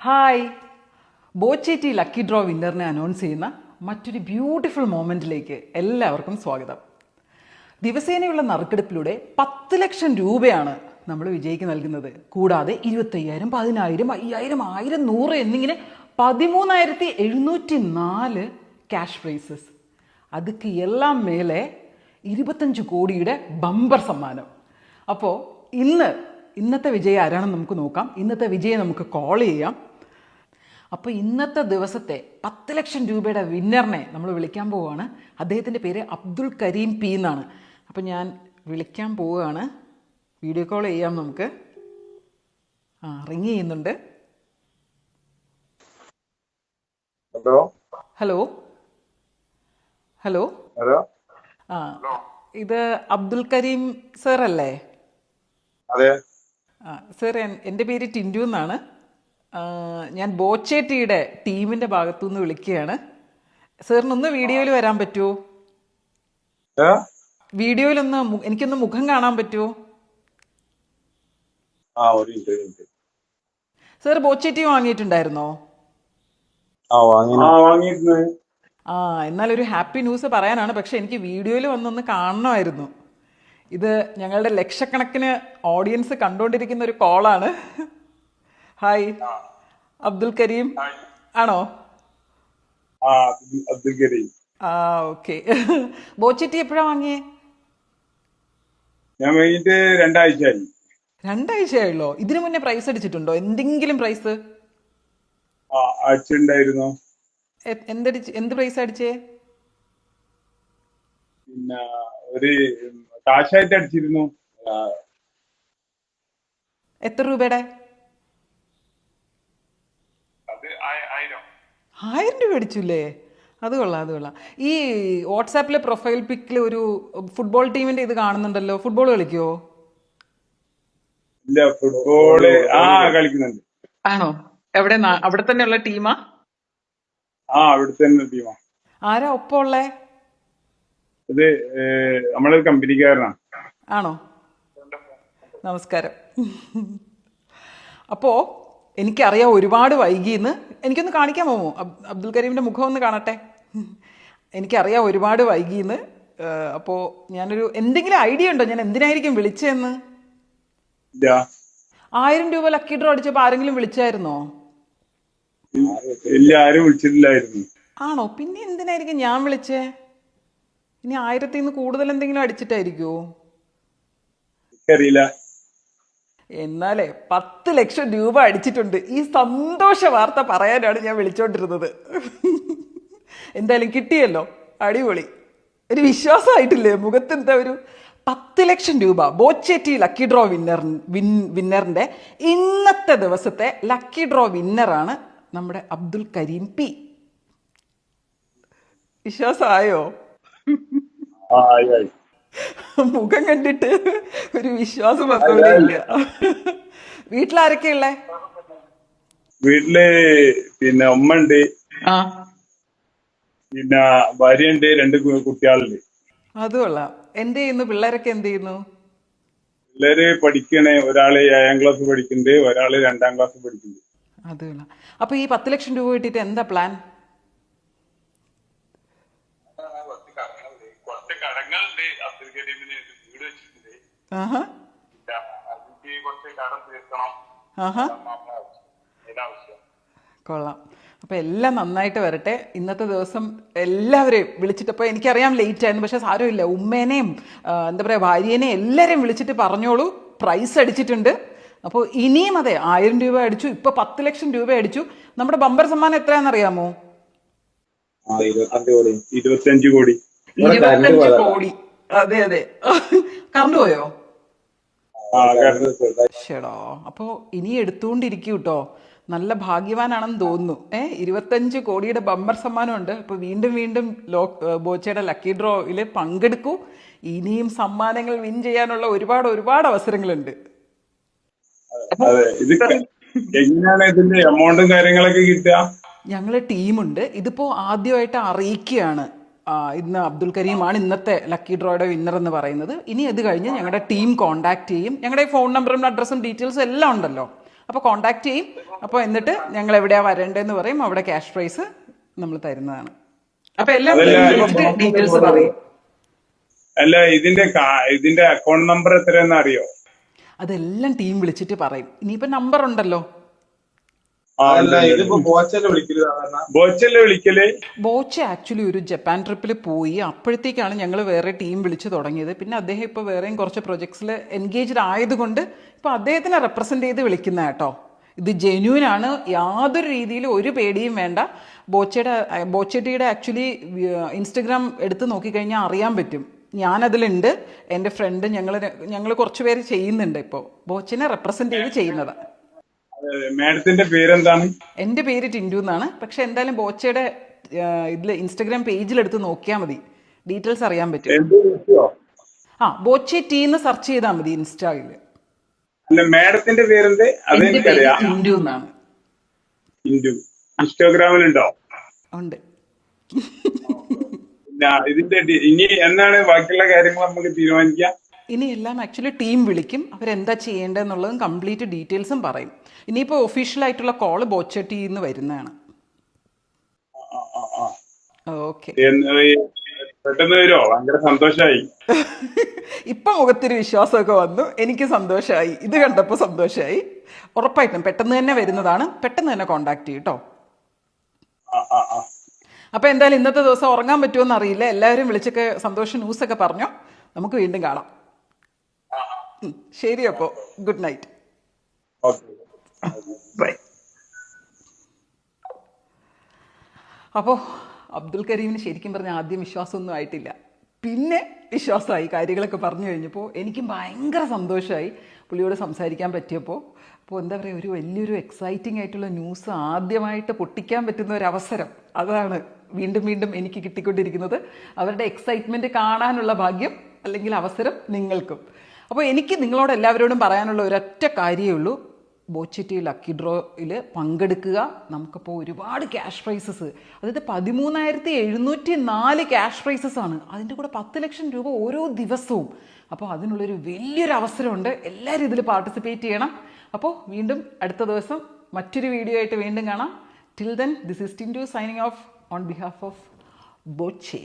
Hi. Boche tea lucky draw വിന്നറിനെ announce ചെയ്യുന്ന മറ്റൊരു ബ്യൂട്ടിഫുൾ മൊമെൻറ്റിലേക്ക് എല്ലാവർക്കും സ്വാഗതം. ദിവസേനയുള്ള നറുക്കെടുപ്പിലൂടെ 10 ലക്ഷം രൂപയാണ് നമ്മൾ വിജയിക്ക് നൽകുന്നത്. കൂടാതെ 25,000, 10,000, 5,000, 1,000, 100 എന്നിങ്ങനെ 13,704 ക്യാഷ് പ്രൈസസ്. അതുക്ക് എല്ലാം മേലെ 25 കോടിയുടെ ബമ്പർ സമ്മാനം. അപ്പോൾ ഇന്നത്തെ വിജയം ആരാണെന്ന് നമുക്ക് നോക്കാം. ഇന്നത്തെ വിജയം നമുക്ക് കോൾ ചെയ്യാം. അപ്പോൾ ഇന്നത്തെ ദിവസത്തെ 10 ലക്ഷം രൂപയുടെ വിന്നറിനെ നമ്മൾ വിളിക്കാൻ പോവുകയാണ്. അദ്ദേഹത്തിൻ്റെ പേര് അബ്ദുൽ കരീം പി എന്നാണ്. അപ്പോൾ ഞാൻ വിളിക്കാൻ പോവുകയാണ്. വീഡിയോ കോൾ ചെയ്യാം നമുക്ക്. റിങ് ചെയ്യുന്നുണ്ട്. ഹലോ ഹലോ ഹലോ ഹലോ ഇത് അബ്ദുൽ കരീം സർ അല്ലേ? അതെ സർ, എൻ്റെ പേര് ടിൻഡു എന്നാണ്. ഞാൻ ബോച്ചേറ്റിയുടെ ടീമിൻ്റെ ഭാഗത്തുനിന്ന് വിളിക്കുകയാണ്. സാറിനൊന്ന് വീഡിയോയിൽ വരാൻ പറ്റുമോ? വീഡിയോയിലൊന്ന് എനിക്കൊന്ന് മുഖം കാണാൻ പറ്റുമോ? സാർ ബോച്ചേറ്റി വാങ്ങിയിട്ടുണ്ടായിരുന്നോ? എന്നാൽ ഒരു ഹാപ്പി ന്യൂസ് പറയാനാണ്. പക്ഷെ എനിക്ക് വീഡിയോയിൽ വന്നൊന്ന് കാണണമായിരുന്നു. ഇത് ഞങ്ങളുടെ ലക്ഷക്കണക്കിന് ഓഡിയൻസ് കണ്ടുകൊണ്ടിരിക്കുന്ന ഒരു കോളാണ്. ഹായ്, അബ്ദുൽ കരീം ആണോ? അബ്ദുൽ കരീം. ഓക്കെ. ബോച്ചേറ്റി എപ്പോഴാ വാങ്ങിയേ? ഞാൻ വാങ്ങിയിട്ട് 2 ആഴ്ചയായി. 2 ആഴ്ചയായുള്ളോ? ഇതിനു മുന്നേ പ്രൈസ് അടിച്ചിട്ടുണ്ടോ? എന്തെങ്കിലും പ്രൈസ് അടിച്ചിട്ടുണ്ടായിരുന്നു. എന്ത് പ്രൈസ് അടിച്ചേ? പിന്നെ ഒരു കാശായിട്ട് അടിച്ചിരുന്നു. എത്ര രൂപയുടെ? 1000 രൂപ അടിച്ചില്ലേ? അത് കൊള്ളാം. ഈ വാട്സാപ്പിലെ പ്രൊഫൈൽ പിക്കിൽ ഒരു ഫുട്ബോൾ ടീമിന്റെ ഇത് കാണുന്നുണ്ടല്ലോ. ഫുട്ബോൾ കളിക്കുവോ? ഇല്ല, ഫുട്ബോള് കളിക്കുന്നുണ്ട്. ആണോ? എവിടെ? അവിടെ തന്നെയുള്ള ടീമാ? അവിടെ തന്നെ ടീമാ. ആരാ ഒപ്പം ഉള്ളേ? ഇത് നമ്മളൊരു കമ്പനിക്കാരനാണ്. ആണോ? നമസ്കാരം. അപ്പോ എനിക്കറിയാം ഒരുപാട് വൈകിന്ന്. എനിക്കൊന്ന് കാണിക്കാൻ പോമോ? അബ്ദുൽ കരീമിന്റെ മുഖം ഒന്ന് കാണട്ടെ. എനിക്കറിയാം ഒരുപാട് വൈകിന്ന്. അപ്പോൾ ഞാനൊരു എന്തെങ്കിലും ഐഡിയ ഉണ്ടോ ഞാൻ എന്തിനായിരിക്കും വിളിച്ചതെന്ന്? 1000 രൂപ ലക്കി ഡ്രോ അടിച്ചപ്പോൾ ആരെങ്കിലും വിളിച്ചായിരുന്നോ? ഇല്ല, ആരും വിളിച്ചിട്ടില്ലായിരുന്നു. ആണോ? പിന്നെ എന്തിനായിരിക്കും ഞാൻ വിളിച്ചേ? ഇനി 1000-ൽ കൂടുതൽ എന്തെങ്കിലും അടിച്ചിട്ടായിരിക്കുമോ? അറിയില്ല. എന്നാലേ 10 ലക്ഷം രൂപ അടിച്ചിട്ടുണ്ട്. ഈ സന്തോഷ വാർത്ത പറയാനാണ് ഞാൻ വിളിച്ചോണ്ടിരുന്നത്. എന്തായാലും കിട്ടിയല്ലോ, അടിപൊളി. ഒരു വിശ്വാസമായിട്ടില്ലേ മുഖത്ത്? എന്താ ഒരു 10 ലക്ഷം രൂപ ബോച്ചേറ്റി ലക്കി ഡ്രോ വിന്നറിന്റെ ഇന്നത്തെ ദിവസത്തെ ലക്കി ഡ്രോ വിന്നറാണ് നമ്മുടെ അബ്ദുൽ കരീം പി. വിശ്വാസമായോ? മുഖം കണ്ടിട്ട് ഒരു വിശ്വാസം വന്നില്ല. വീട്ടിലാരൊക്കെയുള്ളേ? വീട്ടില് പിന്നെ ഉമ്മ ഉണ്ട്, പിന്നെ ഭാര്യയുണ്ട്, 2 കുട്ടികളുണ്ട്. അത് കൊള്ളാം. എന്ത് ചെയ്യുന്നു പിള്ളേരൊക്കെ? എന്ത് ചെയ്യുന്നു? പിള്ളേര് പഠിക്കണേ. ഒരാള് 7ാം ക്ലാസ് പഠിക്കുന്നുണ്ട്, ഒരാള് 2ാം ക്ലാസ് പഠിക്കുന്നുണ്ട്. അത് കൊള്ളാം. അപ്പൊ ഈ 10 ലക്ഷം രൂപ കിട്ടിയിട്ട് എന്താ പ്ലാൻ? കുറച്ച് കടങ്ങളുണ്ട്. അബ്ദുൽ കരീമിന് വീട് വെച്ചിട്ടുണ്ട്. കുറച്ച് കടം തീർക്കണം. കൊള്ളാം. അപ്പോൾ എല്ലാം നന്നായിട്ട് വരട്ടെ. ഇന്നത്തെ ദിവസം എല്ലാവരെയും വിളിച്ചിട്ടപ്പോൾ എനിക്കറിയാം ലേറ്റ് ആയിരുന്നു, പക്ഷെ സാരമില്ല. ഉമ്മേനെയും എന്താ പറയുക ഭാര്യേനെയും എല്ലാവരെയും വിളിച്ചിട്ട് പറഞ്ഞോളൂ, പ്രൈസ് അടിച്ചിട്ടുണ്ട്. അപ്പോൾ ഇനിയും അതെ 1000 രൂപ അടിച്ചു, ഇപ്പോൾ 10 ലക്ഷം രൂപ അടിച്ചു. നമ്മുടെ ബമ്പർ സമ്മാനം എത്രയാണെന്നറിയാമോ? 25 കോടി. 25 കോടി. അതെ. കറണ്ട് പോയോ? ശേടോ. അപ്പോൾ ഇനി എടുത്തുകൊണ്ടിരിക്കും കേട്ടോ. നല്ല ഭാഗ്യവാനാണെന്ന് തോന്നുന്നു. 25 കോടിയുടെ ബമ്പർ സമ്മാനമുണ്ട്. അപ്പോൾ വീണ്ടും ബോച്ചയുടെ ലക്കി ഡ്രോയിൽ പങ്കെടുക്കൂ. ഇനിയും സമ്മാനങ്ങൾ വിൻ ചെയ്യാനുള്ള ഒരുപാട് അവസരങ്ങളുണ്ട്. എങ്ങനെയാണ് ഇതിന്റെ എമൗണ്ടും കാര്യങ്ങളൊക്കെ കിട്ടുക? ഞങ്ങളെ ടീമുണ്ട്. ഇതിപ്പോ ആദ്യമായിട്ട് അറിയിക്കുകയാണ്. ഇന്ന് അബ്ദുൽ കരീമാണ് ഇന്നത്തെ ലക്കി ഡ്രോയുടെ വിന്നർ എന്ന് പറയുന്നത്. ഇനി അത് കഴിഞ്ഞ് ഞങ്ങളുടെ ടീം കോൺടാക്ട് ചെയ്യും. ഞങ്ങളുടെ ഫോൺ നമ്പറും അഡ്രസ്സും ഡീറ്റെയിൽസും എല്ലാം ഉണ്ടല്ലോ. അപ്പോൾ കോൺടാക്ട് ചെയ്യും. അപ്പോൾ എന്നിട്ട് ഞങ്ങൾ എവിടെയാണ് വരേണ്ടതെന്ന് പറയും, അവിടെ ക്യാഷ് പ്രൈസ് നമ്മൾ തരുന്നതാണ്. അപ്പോൾ എല്ലാം ഡീറ്റെയിൽസ് പറയും. അല്ല, ഇതിന്റെ അക്കൗണ്ട് നമ്പർ എത്രയെന്ന് അറിയോ? അതെല്ലാം ടീം വിളിച്ചിട്ട് പറയും. ഇനിയിപ്പോൾ നമ്പർ ഉണ്ടല്ലോ. ബോച്ചല്ലേ വിളിക്കല്? ബോച്ച ആക്ച്വലി ഒരു ജപ്പാൻ ട്രിപ്പിൽ പോയി, അപ്പോഴത്തേക്കാണ് ഞങ്ങൾ വേറെ ടീം വിളിച്ച് തുടങ്ങിയത്. പിന്നെ അദ്ദേഹം ഇപ്പോൾ വേറെയും കുറച്ച് പ്രൊജക്ട്സിൽ എൻഗേജ്ഡ് ആയതുകൊണ്ട് ഇപ്പോൾ അദ്ദേഹത്തിനെ റെപ്രസെൻ്റ് ചെയ്ത് വിളിക്കുന്ന കേട്ടോ. ഇത് ജെന്യൂൻ ആണ്, യാതൊരു രീതിയിലും ഒരു പേടിയും വേണ്ട. ബോച്ചേട്ടിയുടെ ആക്ച്വലി ഇൻസ്റ്റഗ്രാം എടുത്ത് നോക്കിക്കഴിഞ്ഞാൽ അറിയാൻ പറ്റും. ഞാനതിലുണ്ട്, എൻ്റെ ഫ്രണ്ട്, ഞങ്ങൾ കുറച്ച് പേര് ചെയ്യുന്നുണ്ട് ഇപ്പോൾ. ബോച്ചനെ റെപ്രസെൻ്റ് ചെയ്ത് ചെയ്യുന്നത്. മാഡത്തിന്റെ പേരെന്താണ്? എൻ്റെ പേര് ടിൻഡു എന്നാണ്. പക്ഷെ എന്തായാലും ബോച്ചയുടെ ഇതിൽ ഇൻസ്റ്റഗ്രാം പേജിലെടുത്ത് നോക്കിയാൽ മതി, ഡീറ്റെയിൽസ് അറിയാൻ പറ്റും. ബോച്ചെ ടീ എന്ന് സെർച്ച് ചെയ്താൽ മതി ഇൻസ്റ്റായിൽ. മാഡത്തിന്റെ പേരെന്ത്? അതെനിക്കറിയാം, ടിൻഡു എന്നാണ്. ഇൻസ്റ്റാഗ്രാമിലുണ്ടോ? ഉണ്ട്. ഇതിന്റെ ഇനി എന്നാണ് ബാക്കിയുള്ള കാര്യങ്ങൾ നമുക്ക് തീരുമാനിക്കാം? ഇനി എല്ലാം ആക്ച്വലി ടീം വിളിക്കും, അവരെന്താ ചെയ്യേണ്ടതെന്നുള്ളതും കംപ്ലീറ്റ് ഡീറ്റെയിൽസും പറയും. ഇനിയിപ്പോൾ ഒഫീഷ്യലായിട്ടുള്ള കോള് ബോച്ചട്ടിന്ന് വരുന്നതാണ്. ഓക്കെ, പെട്ടെന്ന് വരുമോ? ഭയങ്കര സന്തോഷമായി. ഇപ്പൊ മുഖത്തൊരു വിശ്വാസമൊക്കെ വന്നു, എനിക്ക് സന്തോഷമായി. ഇത് കണ്ടപ്പോൾ സന്തോഷമായി. ഉറപ്പായിട്ടും പെട്ടെന്ന് തന്നെ വരുന്നതാണ്. പെട്ടെന്ന് തന്നെ കോണ്ടാക്ട് ചെയ്യും കേട്ടോ. അപ്പോൾ എന്തായാലും ഇന്നത്തെ ദിവസം ഉറങ്ങാൻ പറ്റുമോന്ന് അറിയില്ല. എല്ലാവരും വിളിച്ചൊക്കെ സന്തോഷ ന്യൂസൊക്കെ പറഞ്ഞോ. നമുക്ക് വീണ്ടും കാണാം. ശരി, അപ്പോൾ ഗുഡ് നൈറ്റ്. ബൈ. അപ്പോൾ അബ്ദുൽ കരീമിന് ശരിക്കും പറഞ്ഞാൽ ആദ്യം വിശ്വാസമൊന്നും ആയിട്ടില്ല, പിന്നെ വിശ്വാസമായി. കാര്യങ്ങളൊക്കെ പറഞ്ഞു കഴിഞ്ഞപ്പോൾ എനിക്കും ഭയങ്കര സന്തോഷമായി പുള്ളിയോട് സംസാരിക്കാൻ പറ്റിയപ്പോൾ. അപ്പോൾ എന്താ പറയുക, ഒരു വലിയൊരു എക്സൈറ്റിംഗ് ആയിട്ടുള്ള ന്യൂസ് ആദ്യമായിട്ട് പൊട്ടിക്കാൻ പറ്റുന്ന ഒരു അവസരം, അതാണ് വീണ്ടും വീണ്ടും എനിക്ക് കിട്ടിക്കൊണ്ടിരിക്കുന്നത്. അവരുടെ എക്സൈറ്റ്മെൻറ്റ് കാണാനുള്ള ഭാഗ്യം അല്ലെങ്കിൽ അവസരം നിങ്ങൾക്കും. അപ്പോൾ എനിക്ക് നിങ്ങളോട് എല്ലാവരോടും പറയാനുള്ള ഒരൊറ്റ കാര്യമേ ഉള്ളൂ, ബോച്ചറ്റി ലക്കി ഡ്രോയിൽ പങ്കെടുക്കുക. നമുക്കിപ്പോൾ ഒരുപാട് ക്യാഷ് പ്രൈസസ്, അതായത് 13,704 ക്യാഷ് പ്രൈസസ് ആണ്. അതിൻ്റെ കൂടെ 10 ലക്ഷം രൂപ ഓരോ ദിവസവും. അപ്പോൾ അതിനുള്ളൊരു വലിയൊരു അവസരമുണ്ട്. എല്ലാവരും ഇതിൽ പാർട്ടിസിപ്പേറ്റ് ചെയ്യണം. അപ്പോൾ വീണ്ടും അടുത്ത ദിവസം മറ്റൊരു വീഡിയോ ആയിട്ട് വീണ്ടും കാണാം. Till then, this is Tindu signing off on behalf of Boche.